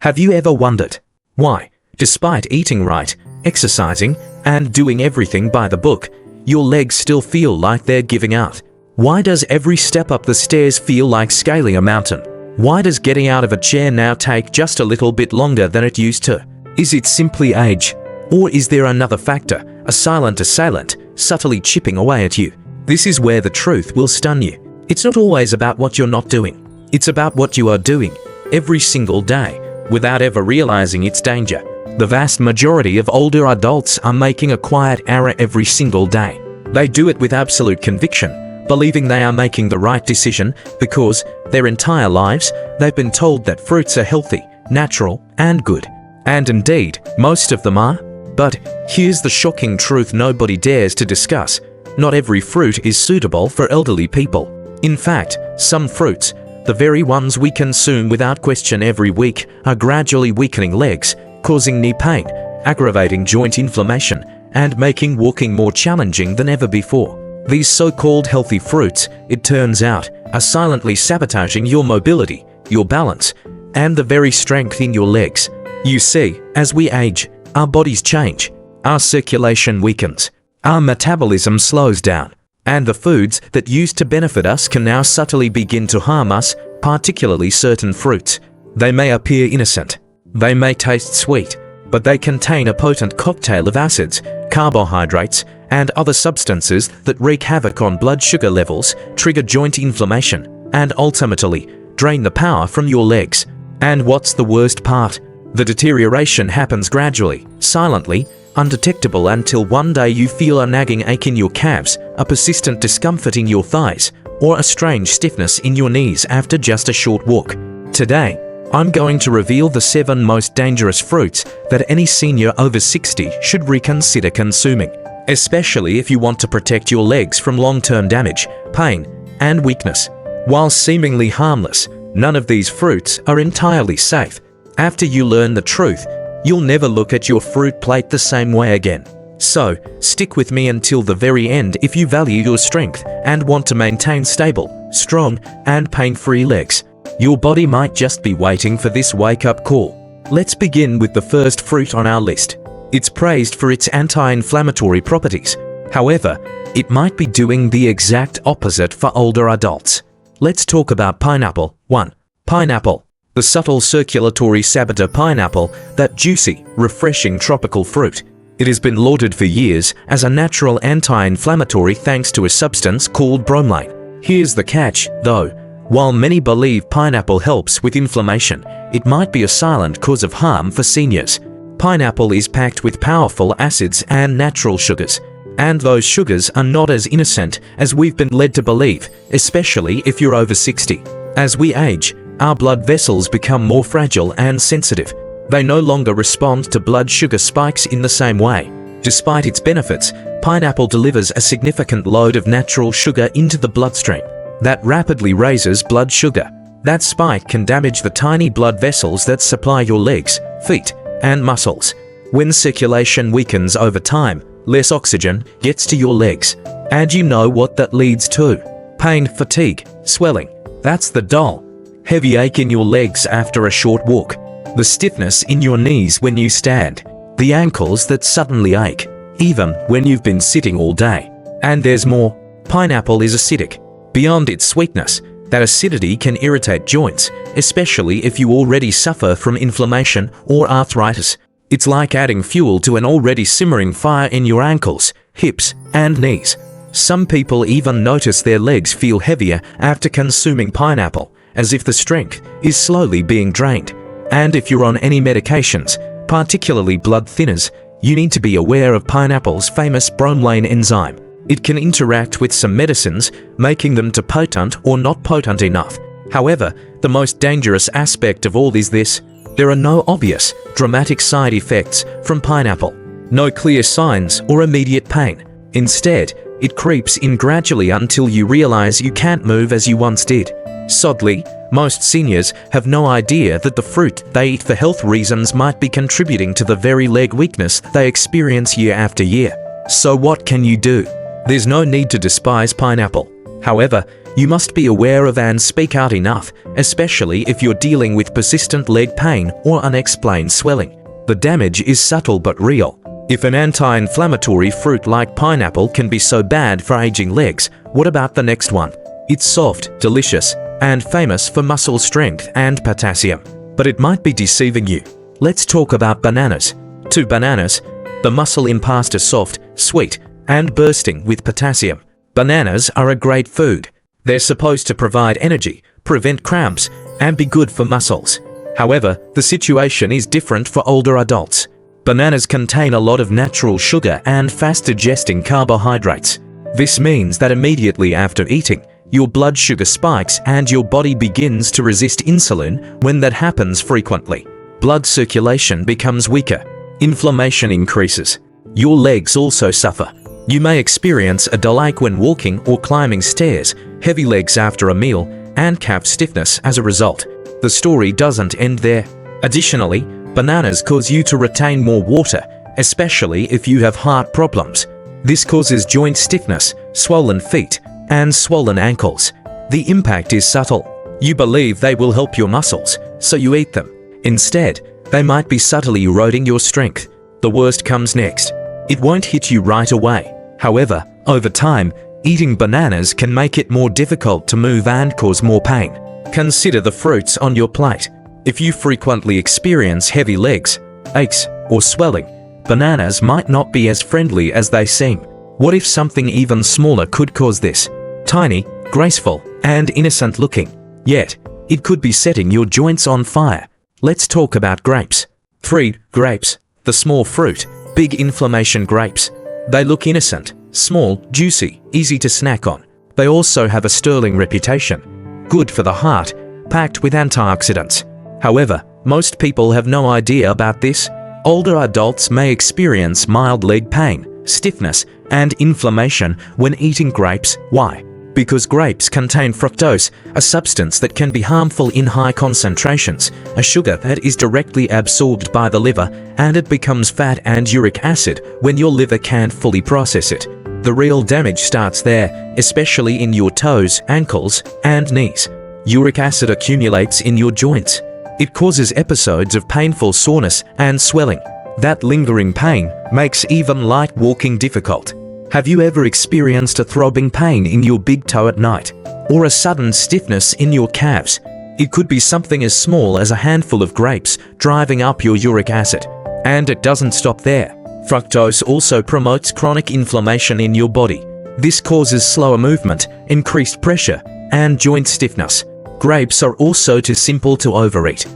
Have you ever wondered why, despite eating right, exercising, and doing everything by the book, your legs still feel like they're giving out? Why does every step up the stairs feel like scaling a mountain? Why does getting out of a chair now take just a little bit longer than it used to? Is it simply age? Or is there another factor, a silent assailant, subtly chipping away at you? This is where the truth will stun you. It's not always about what you're not doing. It's about what you are doing every single day without ever realizing its danger. The vast majority of older adults are making a quiet error every single day. They do it with absolute conviction, believing they are making the right decision because their entire lives they've been told that fruits are healthy, natural, and good. And indeed, most of them are. But here's the shocking truth nobody dares to discuss. Not every fruit is suitable for elderly people. In fact, some fruits, the very ones we consume without question every week, are gradually weakening legs, causing knee pain, aggravating joint inflammation, and making walking more challenging than ever before. These so-called healthy fruits, it turns out, are silently sabotaging your mobility, your balance, and the very strength in your legs. You see, as we age, our bodies change, our circulation weakens, our metabolism slows down, and the foods that used to benefit us can now subtly begin to harm us, particularly certain fruits. They may appear innocent, they may taste sweet, but they contain a potent cocktail of acids, carbohydrates, and other substances that wreak havoc on blood sugar levels, trigger joint inflammation, and ultimately drain the power from your legs. And what's the worst part? The deterioration happens gradually, silently, undetectable until one day you feel a nagging ache in your calves, a persistent discomfort in your thighs, or a strange stiffness in your knees after just a short walk. Today, I'm going to reveal the 7 most dangerous fruits that any senior over 60 should reconsider consuming, especially if you want to protect your legs from long-term damage, pain, and weakness. While seemingly harmless, none of these fruits are entirely safe. After you learn the truth, you'll never look at your fruit plate the same way again. So, stick with me until the very end if you value your strength and want to maintain stable, strong, and pain-free legs. Your body might just be waiting for this wake-up call. Let's begin with the first fruit on our list. It's praised for its anti-inflammatory properties. However, it might be doing the exact opposite for older adults. Let's talk about pineapple. 1. Pineapple. The subtle circulatory saboteur pineapple, that juicy, refreshing tropical fruit. It has been lauded for years as a natural anti-inflammatory thanks to a substance called bromelain. Here's the catch, though. While many believe pineapple helps with inflammation, it might be a silent cause of harm for seniors. Pineapple is packed with powerful acids and natural sugars. And those sugars are not as innocent as we've been led to believe, especially if you're over 60. As we age, our blood vessels become more fragile and sensitive. They no longer respond to blood sugar spikes in the same way. Despite its benefits, pineapple delivers a significant load of natural sugar into the bloodstream that rapidly raises blood sugar. That spike can damage the tiny blood vessels that supply your legs, feet, and muscles. When circulation weakens over time, less oxygen gets to your legs. And you know what that leads to? Pain, fatigue, swelling. That's the dull, heavy ache in your legs after a short walk. The stiffness in your knees when you stand. The ankles that suddenly ache, even when you've been sitting all day. And there's more. Pineapple is acidic. Beyond its sweetness, that acidity can irritate joints, especially if you already suffer from inflammation or arthritis. It's like adding fuel to an already simmering fire in your ankles, hips, and knees. Some people even notice their legs feel heavier after consuming pineapple, as if the strength is slowly being drained. And if you're on any medications, particularly blood thinners, you need to be aware of pineapple's famous bromelain enzyme. It can interact with some medicines, making them too potent or not potent enough. However, the most dangerous aspect of all is this: there are no obvious, dramatic side effects from pineapple. No clear signs or immediate pain. Instead, it creeps in gradually until you realize you can't move as you once did. Sadly, most seniors have no idea that the fruit they eat for health reasons might be contributing to the very leg weakness they experience year after year. So what can you do? There's no need to despise pineapple. However, you must be aware of and speak out enough, especially if you're dealing with persistent leg pain or unexplained swelling. The damage is subtle but real. If an anti-inflammatory fruit like pineapple can be so bad for aging legs, what about the next one? It's soft, delicious, and famous for muscle strength and potassium. But it might be deceiving you. Let's talk about bananas. To bananas, the muscle in past is soft, sweet, and bursting with potassium. Bananas are a great food. They're supposed to provide energy, prevent cramps, and be good for muscles. However, the situation is different for older adults. Bananas contain a lot of natural sugar and fast-digesting carbohydrates. This means that immediately after eating, your blood sugar spikes and your body begins to resist insulin. When that happens frequently, blood circulation becomes weaker. Inflammation increases. Your legs also suffer. You may experience a dull ache when walking or climbing stairs, heavy legs after a meal, and calf stiffness as a result. The story doesn't end there. Additionally, bananas cause you to retain more water, especially if you have heart problems. This causes joint stiffness, swollen feet, and swollen ankles. The impact is subtle. You believe they will help your muscles, so you eat them. Instead, they might be subtly eroding your strength. The worst comes next. It won't hit you right away. However, over time, eating bananas can make it more difficult to move and cause more pain. Consider the fruits on your plate. If you frequently experience heavy legs, aches, or swelling, bananas might not be as friendly as they seem. What if something even smaller could cause this? Tiny, graceful, and innocent looking. Yet, it could be setting your joints on fire. Let's talk about grapes. 3. Grapes. The small fruit. Big inflammation grapes. They look innocent, small, juicy, easy to snack on. They also have a sterling reputation. Good for the heart, packed with antioxidants. However, most people have no idea about this. Older adults may experience mild leg pain, stiffness, and inflammation when eating grapes. Why? Because grapes contain fructose, a substance that can be harmful in high concentrations, a sugar that is directly absorbed by the liver, and it becomes fat and uric acid when your liver can't fully process it. The real damage starts there, especially in your toes, ankles, and knees. Uric acid accumulates in your joints. It causes episodes of painful soreness and swelling. That lingering pain makes even light walking difficult. Have you ever experienced a throbbing pain in your big toe at night? Or a sudden stiffness in your calves? It could be something as small as a handful of grapes driving up your uric acid. And it doesn't stop there. Fructose also promotes chronic inflammation in your body. This causes slower movement, increased pressure, and joint stiffness. Grapes are also too simple to overeat.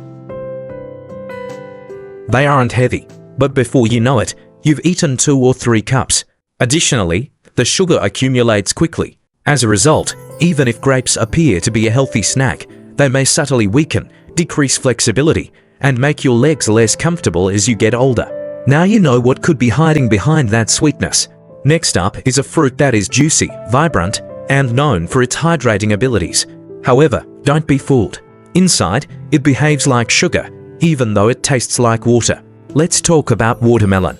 They aren't heavy, but before you know it, you've eaten 2 or 3 cups. Additionally, the sugar accumulates quickly. As a result, even if grapes appear to be a healthy snack, they may subtly weaken, decrease flexibility, and make your legs less comfortable as you get older. Now you know what could be hiding behind that sweetness. Next up is a fruit that is juicy, vibrant, and known for its hydrating abilities. However, don't be fooled. Inside, it behaves like sugar, even though it tastes like water. Let's talk about watermelon.